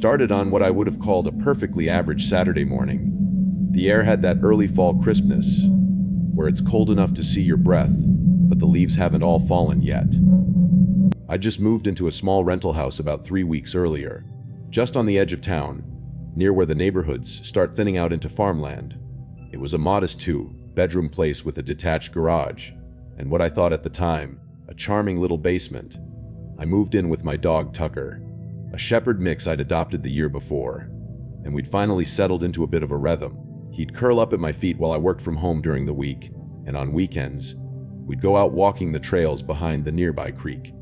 started on what I would have called a perfectly average Saturday morning. The air had that early fall crispness, where it's cold enough to see your breath, but the leaves haven't all fallen yet. I just moved into a small rental house about 3 weeks earlier, just on the edge of town, near where the neighborhoods start thinning out into farmland. It was a modest 2-bedroom place with a detached garage, and what I thought at the time, a charming little basement. I moved in with my dog Tucker, a shepherd mix I'd adopted the year before, and we'd finally settled into a bit of a rhythm. He'd curl up at my feet while I worked from home during the week, and on weekends, we'd go out walking the trails behind the nearby creek.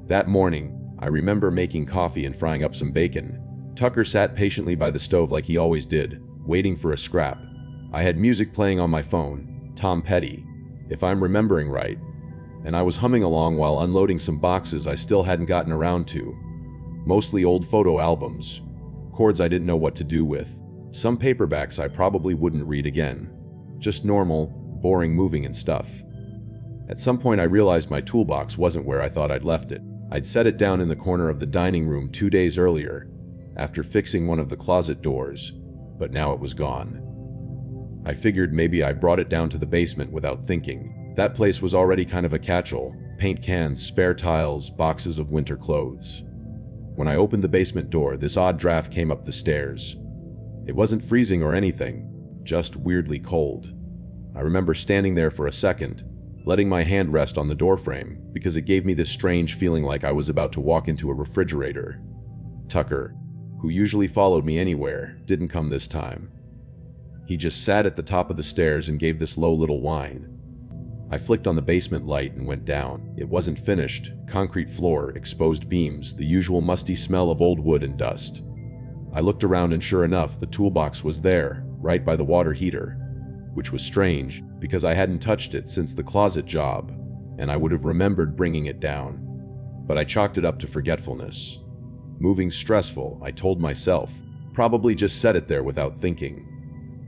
That morning, I remember making coffee and frying up some bacon. Tucker sat patiently by the stove like he always did, waiting for a scrap. I had music playing on my phone, Tom Petty, if I'm remembering right, and I was humming along while unloading some boxes I still hadn't gotten around to. Mostly old photo albums, cords I didn't know what to do with, some paperbacks I probably wouldn't read again. Just normal, boring moving and stuff. At some point I realized my toolbox wasn't where I thought I'd left it. I'd set it down in the corner of the dining room 2 days earlier, after fixing one of the closet doors, but now it was gone. I figured maybe I brought it down to the basement without thinking. That place was already kind of a catch-all: paint cans, spare tiles, boxes of winter clothes. When I opened the basement door, this odd draft came up the stairs. It wasn't freezing or anything, just weirdly cold. I remember standing there for a second, letting my hand rest on the doorframe, because it gave me this strange feeling like I was about to walk into a refrigerator. Tucker, who usually followed me anywhere, didn't come this time. He just sat at the top of the stairs and gave this low little whine. I flicked on the basement light and went down. It wasn't finished. Concrete floor, exposed beams, the usual musty smell of old wood and dust. I looked around and sure enough, the toolbox was there, right by the water heater, which was strange because I hadn't touched it since the closet job, and I would have remembered bringing it down. But I chalked it up to forgetfulness. Moving's stressful, I told myself. Probably just set it there without thinking.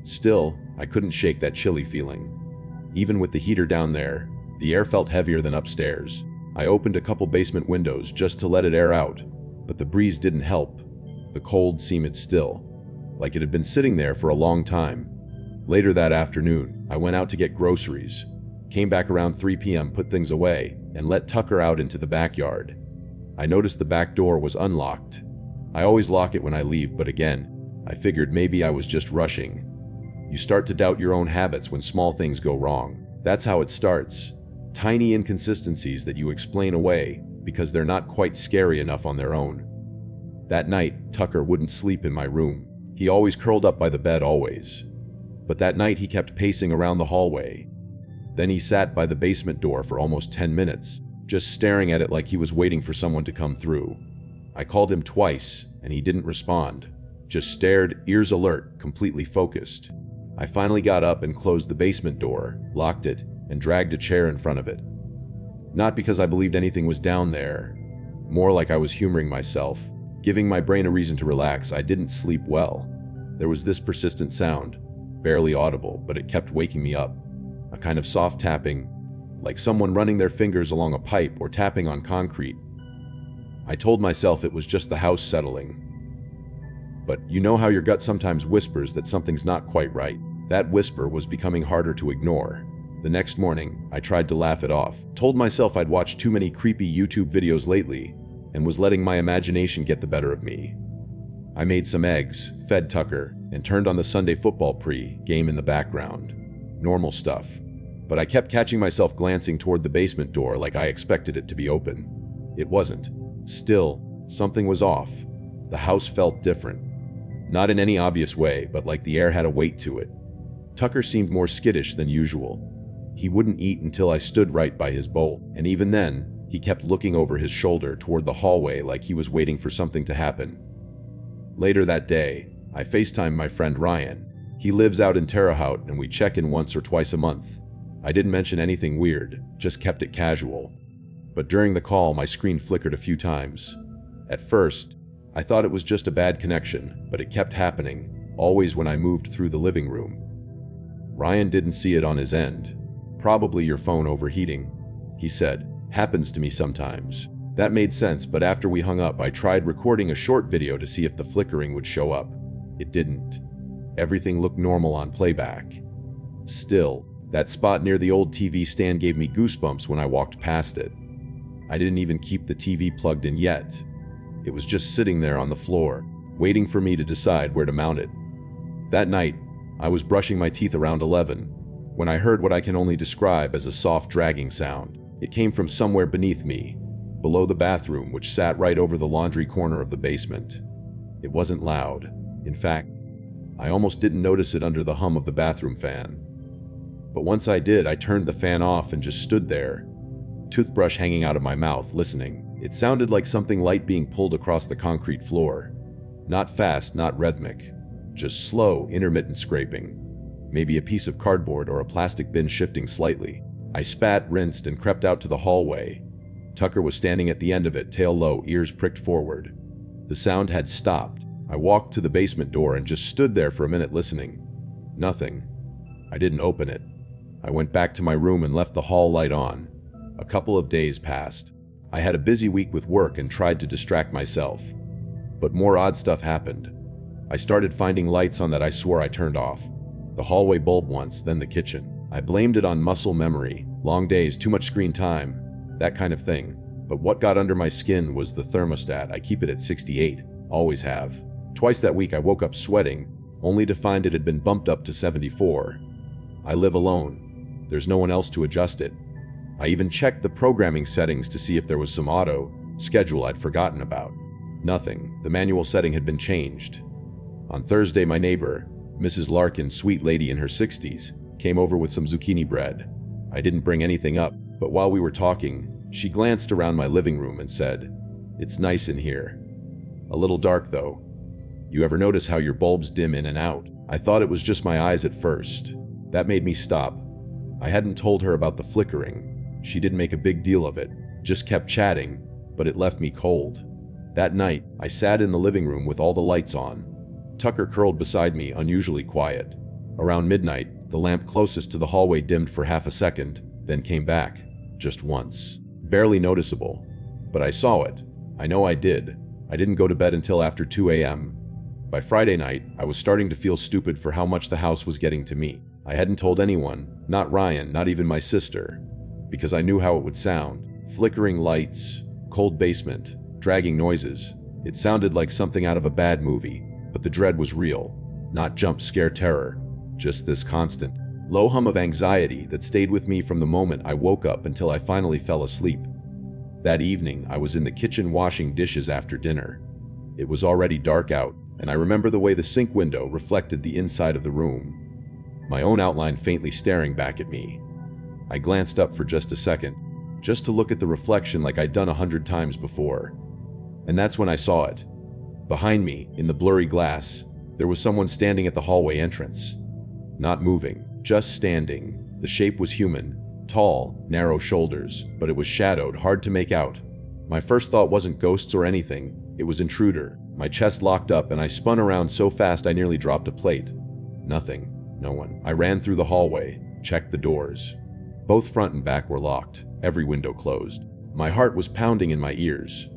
Still, I couldn't shake that chilly feeling. Even with the heater down there, the air felt heavier than upstairs. I opened a couple basement windows just to let it air out, but the breeze didn't help. The cold seemed still, like it had been sitting there for a long time. Later that afternoon, I went out to get groceries, came back around 3 p.m., put things away, and let Tucker out into the backyard. I noticed the back door was unlocked. I always lock it when I leave, but again, I figured maybe I was just rushing. You start to doubt your own habits when small things go wrong. That's how it starts. Tiny inconsistencies that you explain away because they're not quite scary enough on their own. That night, Tucker wouldn't sleep in my room. He always curled up by the bed, always. But that night he kept pacing around the hallway. Then he sat by the basement door for almost 10 minutes, just staring at it like he was waiting for someone to come through. I called him twice, and he didn't respond. Just stared, ears alert, completely focused. I finally got up and closed the basement door, locked it, and dragged a chair in front of it. Not because I believed anything was down there. More like I was humoring myself, giving my brain a reason to relax. I didn't sleep well. There was this persistent sound, barely audible, but it kept waking me up. A kind of soft tapping, like someone running their fingers along a pipe or tapping on concrete. I told myself it was just the house settling. But you know how your gut sometimes whispers that something's not quite right. That whisper was becoming harder to ignore. The next morning, I tried to laugh it off, told myself I'd watched too many creepy YouTube videos lately, and was letting my imagination get the better of me. I made some eggs, fed Tucker, and turned on the Sunday football game in the background. Normal stuff. But I kept catching myself glancing toward the basement door like I expected it to be open. It wasn't. Still, something was off. The house felt different. Not in any obvious way, but like the air had a weight to it. Tucker seemed more skittish than usual. He wouldn't eat until I stood right by his bowl, and even then, he kept looking over his shoulder toward the hallway like he was waiting for something to happen. Later that day, I FaceTimed my friend Ryan. He lives out in Terre Haute, and we check in once or twice a month. I didn't mention anything weird, just kept it casual. But during the call, my screen flickered a few times. At first, I thought it was just a bad connection, but it kept happening, always when I moved through the living room. Ryan didn't see it on his end. Probably your phone overheating, he said. Happens to me sometimes. That made sense, but after we hung up, I tried recording a short video to see if the flickering would show up. It didn't. Everything looked normal on playback. Still, that spot near the old TV stand gave me goosebumps when I walked past it. I didn't even keep the TV plugged in yet. It was just sitting there on the floor, waiting for me to decide where to mount it. That night, I was brushing my teeth around 11 when I heard what I can only describe as a soft dragging sound. It came from somewhere beneath me, below the bathroom, which sat right over the laundry corner of the basement. It wasn't loud. In fact, I almost didn't notice it under the hum of the bathroom fan. But once I did, I turned the fan off and just stood there, toothbrush hanging out of my mouth, listening. It sounded like something light being pulled across the concrete floor. Not fast, not rhythmic, just slow, intermittent scraping. Maybe a piece of cardboard or a plastic bin shifting slightly. I spat, rinsed, and crept out to the hallway. Tucker was standing at the end of it, tail low, ears pricked forward. The sound had stopped. I walked to the basement door and just stood there for a minute listening. Nothing. I didn't open it. I went back to my room and left the hall light on. A couple of days passed. I had a busy week with work and tried to distract myself. But more odd stuff happened. I started finding lights on that I swore I turned off. The hallway bulb once, then the kitchen. I blamed it on muscle memory, long days, too much screen time, that kind of thing. But what got under my skin was the thermostat. I keep it at 68, always have. Twice that week I woke up sweating, only to find it had been bumped up to 74. I live alone. There's no one else to adjust it. I even checked the programming settings to see if there was some auto schedule I'd forgotten about. Nothing. The manual setting had been changed. On Thursday, my neighbor, Mrs. Larkin, sweet lady in her 60s, came over with some zucchini bread. I didn't bring anything up, but while we were talking, she glanced around my living room and said, "It's nice in here. A little dark, though. You ever notice how your bulbs dim in and out?" I thought it was just my eyes at first. That made me stop. I hadn't told her about the flickering. She didn't make a big deal of it, just kept chatting, but it left me cold. That night, I sat in the living room with all the lights on. Tucker curled beside me, unusually quiet. Around midnight, the lamp closest to the hallway dimmed for half a second, then came back, just once. Barely noticeable, but I saw it. I know I did. I didn't go to bed until after 2 a.m. By Friday night, I was starting to feel stupid for how much the house was getting to me. I hadn't told anyone, not Ryan, not even my sister, because I knew how it would sound. Flickering lights, cold basement, dragging noises. It sounded like something out of a bad movie, but the dread was real, not jump scare terror, just this constant, low hum of anxiety that stayed with me from the moment I woke up until I finally fell asleep. That evening, I was in the kitchen washing dishes after dinner. It was already dark out, and I remember the way the sink window reflected the inside of the room, my own outline faintly staring back at me. I glanced up for just a second, just to look at the reflection like I'd done 100 times before. And that's when I saw it. Behind me, in the blurry glass, there was someone standing at the hallway entrance. Not moving, just standing. The shape was human, tall, narrow shoulders, but it was shadowed, hard to make out. My first thought wasn't ghosts or anything, it was intruder. My chest locked up and I spun around so fast I nearly dropped a plate. Nothing, no one. I ran through the hallway, checked the doors. Both front and back were locked, every window closed. My heart was pounding in my ears.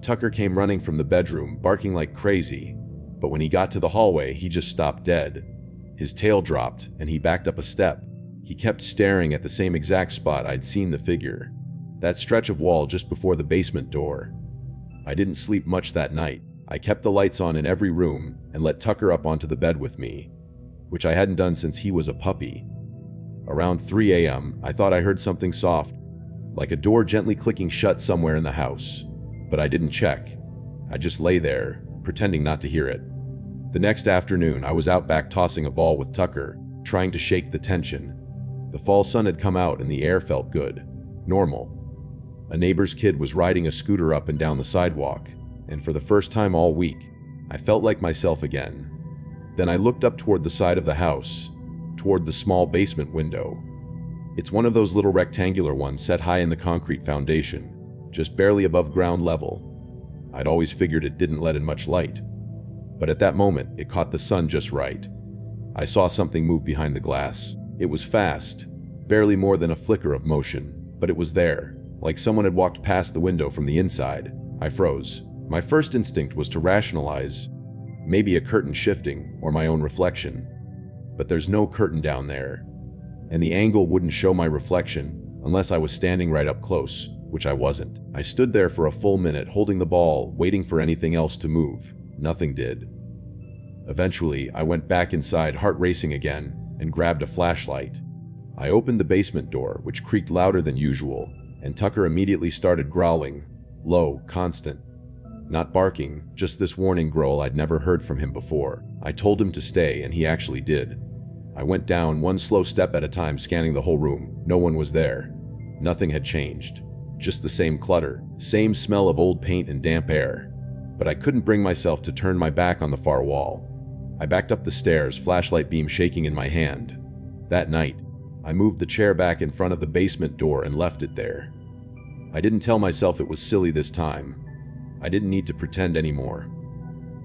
Tucker came running from the bedroom, barking like crazy, but when he got to the hallway, he just stopped dead. His tail dropped, and he backed up a step. He kept staring at the same exact spot I'd seen the figure, that stretch of wall just before the basement door. I didn't sleep much that night. I kept the lights on in every room and let Tucker up onto the bed with me, which I hadn't done since he was a puppy. Around 3 a.m., I thought I heard something soft, like a door gently clicking shut somewhere in the house. But I didn't check. I just lay there, pretending not to hear it. The next afternoon, I was out back tossing a ball with Tucker, trying to shake the tension. The fall sun had come out and the air felt good. Normal. A neighbor's kid was riding a scooter up and down the sidewalk, and for the first time all week, I felt like myself again. Then I looked up toward the side of the house, toward the small basement window. It's one of those little rectangular ones set high in the concrete foundation, just barely above ground level. I'd always figured it didn't let in much light. But at that moment, it caught the sun just right. I saw something move behind the glass. It was fast, barely more than a flicker of motion, but it was there, like someone had walked past the window from the inside. I froze. My first instinct was to rationalize, maybe a curtain shifting or my own reflection. But there's no curtain down there, and the angle wouldn't show my reflection unless I was standing right up close, which I wasn't. I stood there for a full minute holding the ball, waiting for anything else to move. Nothing did. Eventually, I went back inside, heart racing again, and grabbed a flashlight. I opened the basement door, which creaked louder than usual, and Tucker immediately started growling, low, constant. Not barking, just this warning growl I'd never heard from him before. I told him to stay, and he actually did. I went down one slow step at a time, scanning the whole room. No one was there. Nothing had changed. Just the same clutter, same smell of old paint and damp air. But I couldn't bring myself to turn my back on the far wall. I backed up the stairs, flashlight beam shaking in my hand. That night, I moved the chair back in front of the basement door and left it there. I didn't tell myself it was silly this time. I didn't need to pretend anymore.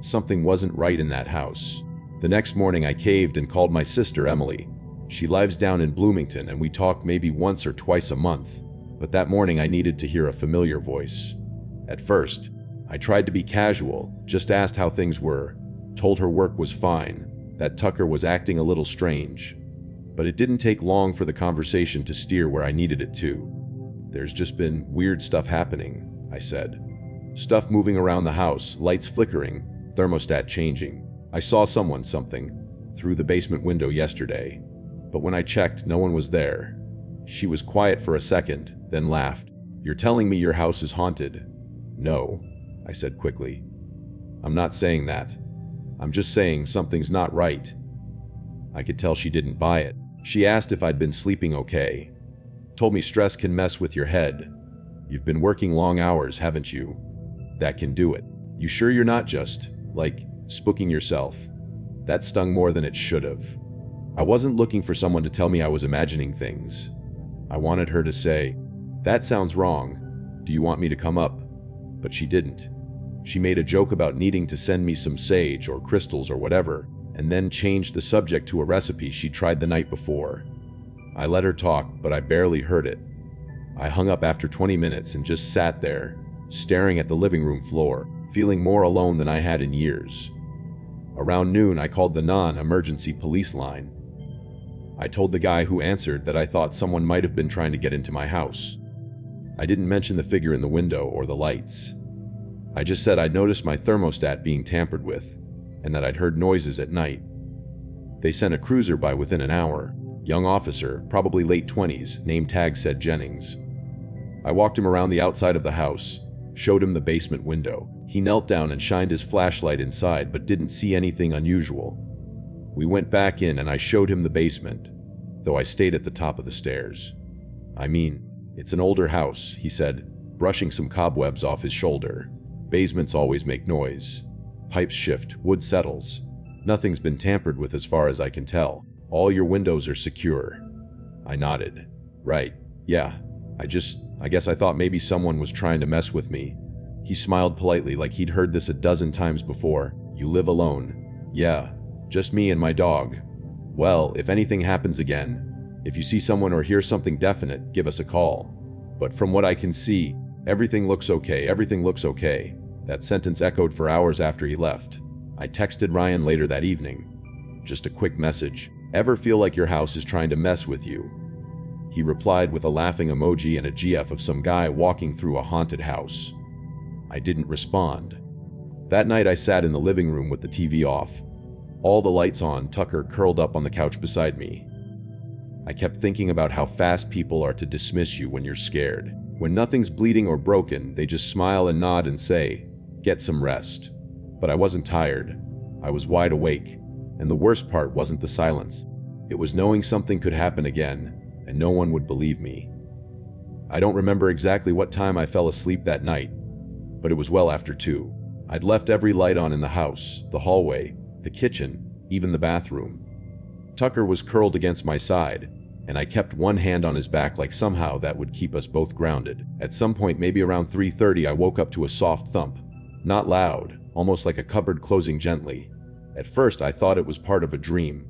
Something wasn't right in that house. The next morning I caved and called my sister Emily. She lives down in Bloomington and we talk maybe once or twice a month. But that morning I needed to hear a familiar voice. At first, I tried to be casual, just asked how things were, told her work was fine, that Tucker was acting a little strange. But it didn't take long for the conversation to steer where I needed it to. "There's just been weird stuff happening," I said. "Stuff moving around the house, lights flickering, thermostat changing. I saw something, through the basement window yesterday. But when I checked, no one was there." She was quiet for a second, then laughed. "You're telling me your house is haunted?" "No," I said quickly. "I'm not saying that. I'm just saying something's not right." I could tell she didn't buy it. She asked if I'd been sleeping okay. Told me stress can mess with your head. "You've been working long hours, haven't you? That can do it. You sure you're not just, spooking yourself?" That stung more than it should have. I wasn't looking for someone to tell me I was imagining things. I wanted her to say, "That sounds wrong. Do you want me to come up?" But she didn't. She made a joke about needing to send me some sage or crystals or whatever, and then changed the subject to a recipe she tried the night before. I let her talk, but I barely heard it. I hung up after 20 minutes and just sat there, staring at the living room floor, feeling more alone than I had in years. Around noon, I called the non-emergency police line. I told the guy who answered that I thought someone might have been trying to get into my house. I didn't mention the figure in the window or the lights. I just said I'd noticed my thermostat being tampered with, and that I'd heard noises at night. They sent a cruiser by within an hour. Young officer, probably late 20s, name tag said Jennings. I walked him around the outside of the house, showed him the basement window. He knelt down and shined his flashlight inside, but didn't see anything unusual. We went back in and I showed him the basement, though I stayed at the top of the stairs. "I mean, it's an older house," he said, brushing some cobwebs off his shoulder. "Basements always make noise. Pipes shift, wood settles. Nothing's been tampered with as far as I can tell. All your windows are secure." I nodded. "Right, yeah. I guess I thought maybe someone was trying to mess with me." He smiled politely, like he'd heard this a dozen times before. "You live alone?" "Yeah, just me and my dog." "Well, if anything happens again, if you see someone or hear something definite, give us a call. But from what I can see, everything looks okay. That sentence echoed for hours after he left. I texted Ryan later that evening. Just a quick message. "Ever feel like your house is trying to mess with you?" He replied with a laughing emoji and a gif of some guy walking through a haunted house. I didn't respond. That night I sat in the living room with the TV off. All the lights on, Tucker curled up on the couch beside me. I kept thinking about how fast people are to dismiss you when you're scared. When nothing's bleeding or broken, they just smile and nod and say, "Get some rest." But I wasn't tired. I was wide awake. And the worst part wasn't the silence. It was knowing something could happen again, and no one would believe me. I don't remember exactly what time I fell asleep that night, but it was well after 2. I'd left every light on in the house, the hallway, the kitchen, even the bathroom. Tucker was curled against my side, and I kept one hand on his back like somehow that would keep us both grounded. At some point, maybe around 3:30, I woke up to a soft thump. Not loud, almost like a cupboard closing gently. At first, I thought it was part of a dream,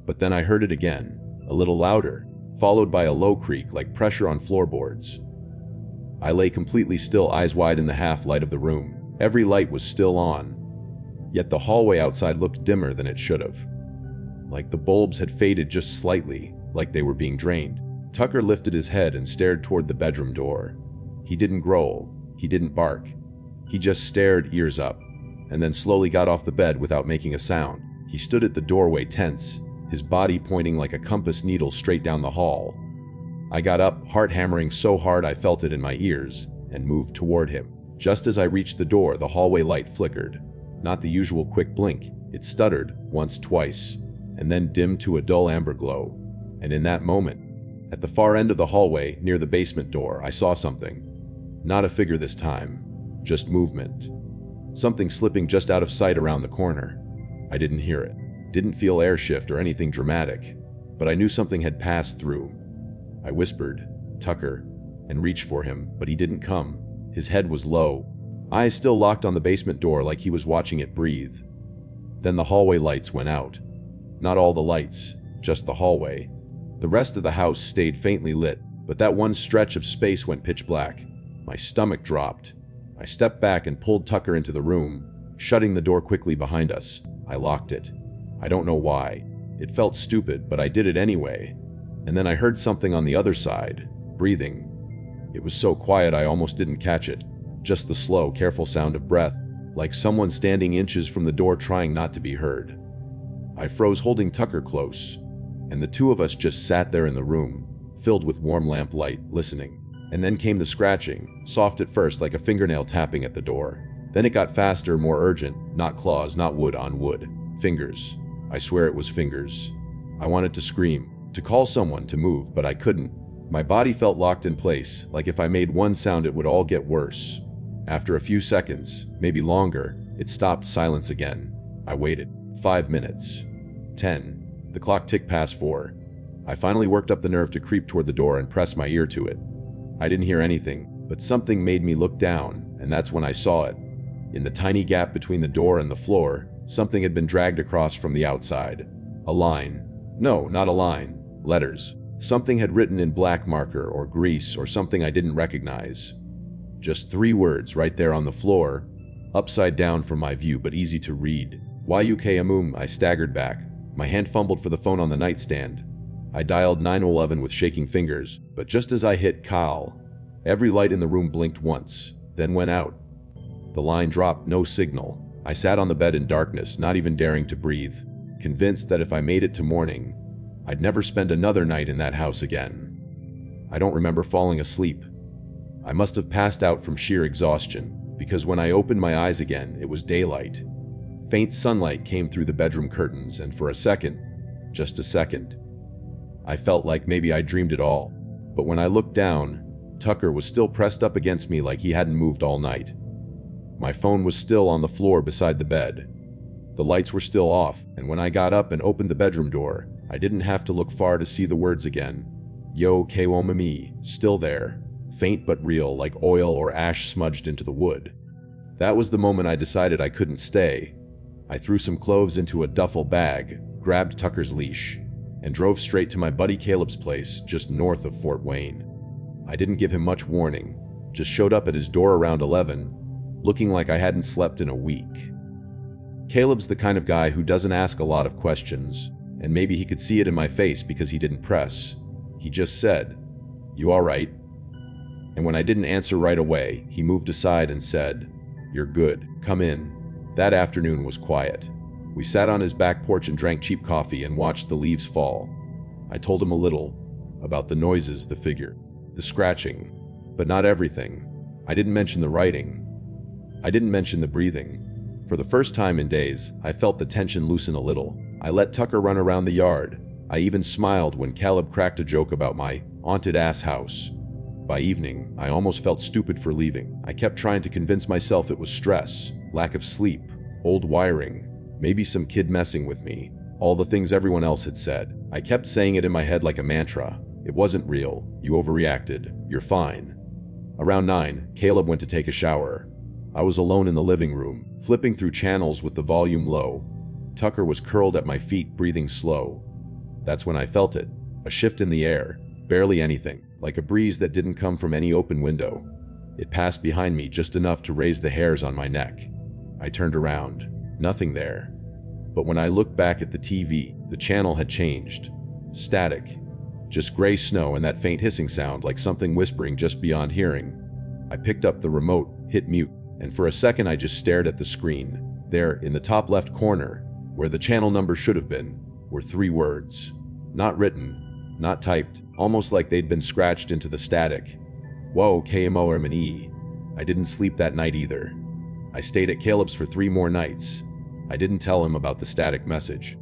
but then I heard it again, a little louder, followed by a low creak like pressure on floorboards. I lay completely still, eyes wide in the half-light of the room. Every light was still on, yet the hallway outside looked dimmer than it should have. Like the bulbs had faded just slightly, like they were being drained. Tucker lifted his head and stared toward the bedroom door. He didn't growl, he didn't bark. He just stared, ears up, and then slowly got off the bed without making a sound. He stood at the doorway, tense, his body pointing like a compass needle straight down the hall. I got up, heart hammering so hard I felt it in my ears, and moved toward him. Just as I reached the door, the hallway light flickered. Not the usual quick blink. It stuttered, once, twice, and then dimmed to a dull amber glow. And in that moment, at the far end of the hallway, near the basement door, I saw something. Not a figure this time, just movement. Something slipping just out of sight around the corner. I didn't hear it, didn't feel air shift or anything dramatic, but I knew something had passed through. I whispered, "Tucker," and reached for him, but he didn't come. His head was low, eyes still locked on the basement door like he was watching it breathe. Then the hallway lights went out. Not all the lights, just the hallway. The rest of the house stayed faintly lit, but that one stretch of space went pitch black. My stomach dropped. I stepped back and pulled Tucker into the room, shutting the door quickly behind us. I locked it. I don't know why. It felt stupid, but I did it anyway. And then I heard something on the other side, breathing. It was so quiet I almost didn't catch it. Just the slow, careful sound of breath, like someone standing inches from the door trying not to be heard. I froze, holding Tucker close, and the two of us just sat there in the room, filled with warm lamplight, listening. And then came the scratching, soft at first like a fingernail tapping at the door. Then it got faster, more urgent, not claws, not wood on wood. Fingers. I swear it was fingers. I wanted to scream, to call someone to move, but I couldn't. My body felt locked in place, like if I made one sound it would all get worse. After a few seconds, maybe longer, it stopped. Silence again. I waited. 5 minutes. 10. The clock ticked past 4. I finally worked up the nerve to creep toward the door and press my ear to it. I didn't hear anything, but something made me look down, and that's when I saw it. In the tiny gap between the door and the floor, something had been dragged across from the outside. A line. No, not a line. Letters. Something had written in black marker or grease or something I didn't recognize. Just 3 words right there on the floor, upside down from my view but easy to read. YUK Amum. I staggered back. My hand fumbled for the phone on the nightstand. I dialed 911 with shaking fingers, but just as I hit call, every light in the room blinked once, then went out. The line dropped, no signal. I sat on the bed in darkness, not even daring to breathe, convinced that if I made it to morning, I'd never spend another night in that house again. I don't remember falling asleep. I must have passed out from sheer exhaustion, because when I opened my eyes again, it was daylight. Faint sunlight came through the bedroom curtains, and for a second, just a second, I felt like maybe I dreamed it all. But when I looked down, Tucker was still pressed up against me like he hadn't moved all night. My phone was still on the floor beside the bed. The lights were still off, and when I got up and opened the bedroom door, I didn't have to look far to see the words again. Yo Kwomami, still there, faint but real, like oil or ash smudged into the wood. That was the moment I decided I couldn't stay. I threw some clothes into a duffel bag, grabbed Tucker's leash, and drove straight to my buddy Caleb's place just north of Fort Wayne. I didn't give him much warning, just showed up at his door around 11, looking like I hadn't slept in a week. Caleb's the kind of guy who doesn't ask a lot of questions, and maybe he could see it in my face because he didn't press. He just said, "You all right?" And when I didn't answer right away, he moved aside and said, "You're good, come in." That afternoon was quiet. We sat on his back porch and drank cheap coffee and watched the leaves fall. I told him a little about the noises, the figure, the scratching, but not everything. I didn't mention the writing. I didn't mention the breathing. For the first time in days, I felt the tension loosen a little. I let Tucker run around the yard. I even smiled when Caleb cracked a joke about my haunted ass house. By evening, I almost felt stupid for leaving. I kept trying to convince myself it was stress, lack of sleep, old wiring, maybe some kid messing with me, all the things everyone else had said. I kept saying it in my head like a mantra. It wasn't real. You overreacted. You're fine. Around 9, Caleb went to take a shower. I was alone in the living room, flipping through channels with the volume low. Tucker was curled at my feet, breathing slow. That's when I felt it, a shift in the air, barely anything, like a breeze that didn't come from any open window. It passed behind me just enough to raise the hairs on my neck. I turned around. Nothing there. But when I looked back at the TV, the channel had changed. Static. Just gray snow and that faint hissing sound like something whispering just beyond hearing. I picked up the remote, hit mute, and for a second I just stared at the screen. There, in the top left corner, where the channel number should have been, were 3 words. Not written, not typed, almost like they'd been scratched into the static. Whoa, KMORME. I didn't sleep that night either. I stayed at Caleb's for 3 more nights. I didn't tell him about the static message.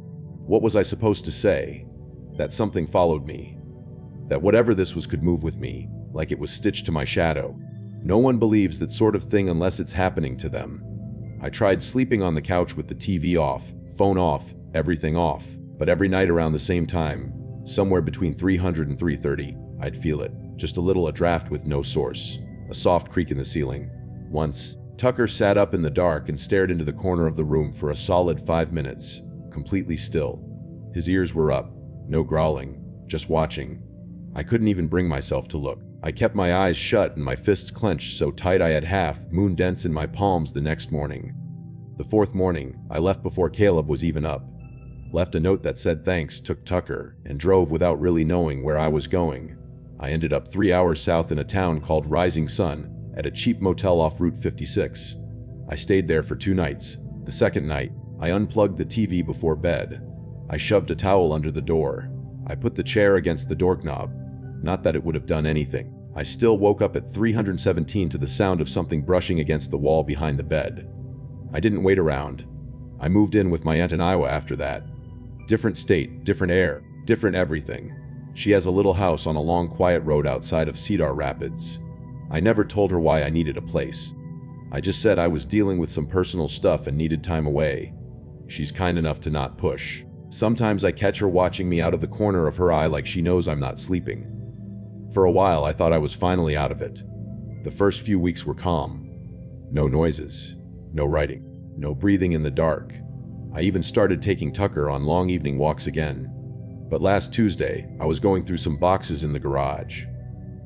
What was I supposed to say? That something followed me. That whatever this was could move with me, like it was stitched to my shadow. No one believes that sort of thing unless it's happening to them. I tried sleeping on the couch with the TV off, phone off, everything off, but every night around the same time, somewhere between 300 and 3:30, I'd feel it. Just a little a draft with no source. A soft creak in the ceiling. Once, Tucker sat up in the dark and stared into the corner of the room for a solid 5 minutes, completely still. His ears were up, no growling, just watching. I couldn't even bring myself to look. I kept my eyes shut and my fists clenched so tight I had half moon dents in my palms the next morning. The 4th morning, I left before Caleb was even up. Left a note that said thanks, took Tucker, and drove without really knowing where I was going. I ended up 3 hours south in a town called Rising Sun, at a cheap motel off Route 56. I stayed there for 2 nights. The second night, I unplugged the TV before bed. I shoved a towel under the door. I put the chair against the doorknob. Not that it would have done anything. I still woke up at 317 to the sound of something brushing against the wall behind the bed. I didn't wait around. I moved in with my aunt in Iowa after that. Different state, different air, different everything. She has a little house on a long quiet road outside of Cedar Rapids. I never told her why I needed a place. I just said I was dealing with some personal stuff and needed time away. She's kind enough to not push. Sometimes I catch her watching me out of the corner of her eye like she knows I'm not sleeping. For a while I thought I was finally out of it. The first few weeks were calm. No noises, no writing, no breathing in the dark. I even started taking Tucker on long evening walks again. But last Tuesday, I was going through some boxes in the garage.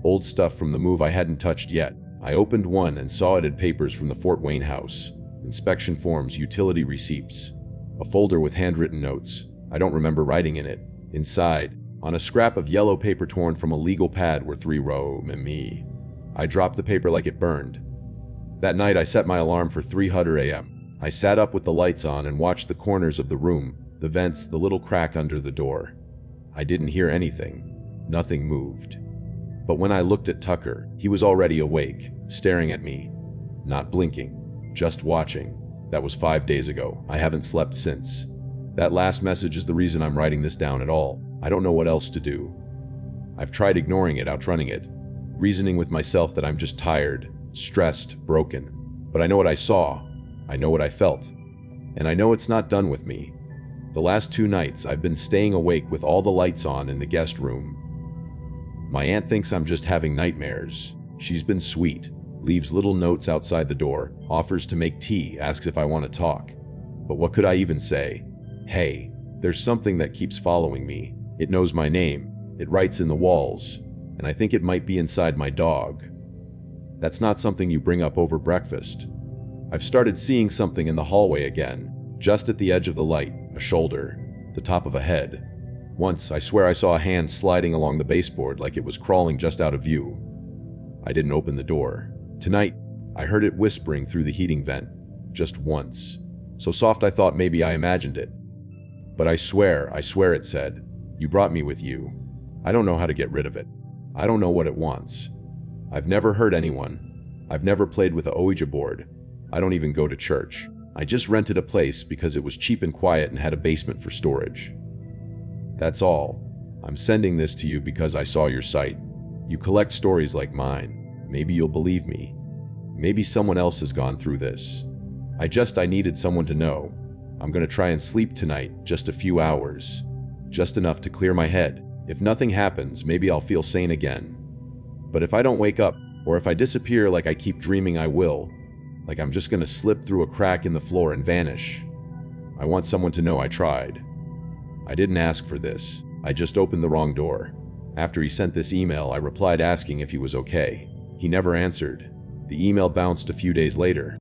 Old stuff from the move I hadn't touched yet. I opened one and saw it had papers from the Fort Wayne house. Inspection forms, utility receipts. A folder with handwritten notes. I don't remember writing in it. Inside, on a scrap of yellow paper torn from a legal pad, were 3 rows and me. I dropped the paper like it burned. That night I set my alarm for 3:00 a.m. I sat up with the lights on and watched the corners of the room, the vents, the little crack under the door. I didn't hear anything. Nothing moved. But when I looked at Tucker, he was already awake, staring at me. Not blinking, just watching. That was 5 days ago. I haven't slept since. That last message is the reason I'm writing this down at all. I don't know what else to do. I've tried ignoring it, outrunning it, reasoning with myself that I'm just tired, stressed, broken. But I know what I saw. I know what I felt. And I know it's not done with me. The last 2 nights, I've been staying awake with all the lights on in the guest room. My aunt thinks I'm just having nightmares. She's been sweet, leaves little notes outside the door, offers to make tea, asks if I want to talk. But what could I even say? Hey, there's something that keeps following me. It knows my name. It writes in the walls. And I think it might be inside my dog. That's not something you bring up over breakfast. I've started seeing something in the hallway again, just at the edge of the light, a shoulder, the top of a head. Once, I swear I saw a hand sliding along the baseboard like it was crawling just out of view. I didn't open the door. Tonight, I heard it whispering through the heating vent, just once. So soft I thought maybe I imagined it. But I swear it said, "You brought me with you." I don't know how to get rid of it. I don't know what it wants. I've never hurt anyone. I've never played with a Ouija board. I don't even go to church. I just rented a place because it was cheap and quiet and had a basement for storage. That's all. I'm sending this to you because I saw your site. You collect stories like mine. Maybe you'll believe me. Maybe someone else has gone through this. I needed someone to know. I'm gonna try and sleep tonight, just a few hours. Just enough to clear my head. If nothing happens, maybe I'll feel sane again. But if I don't wake up, or if I disappear like I keep dreaming I will, like I'm just gonna slip through a crack in the floor and vanish, I want someone to know I tried. I didn't ask for this. I just opened the wrong door. After he sent this email, I replied asking if he was okay. He never answered. The email bounced a few days later.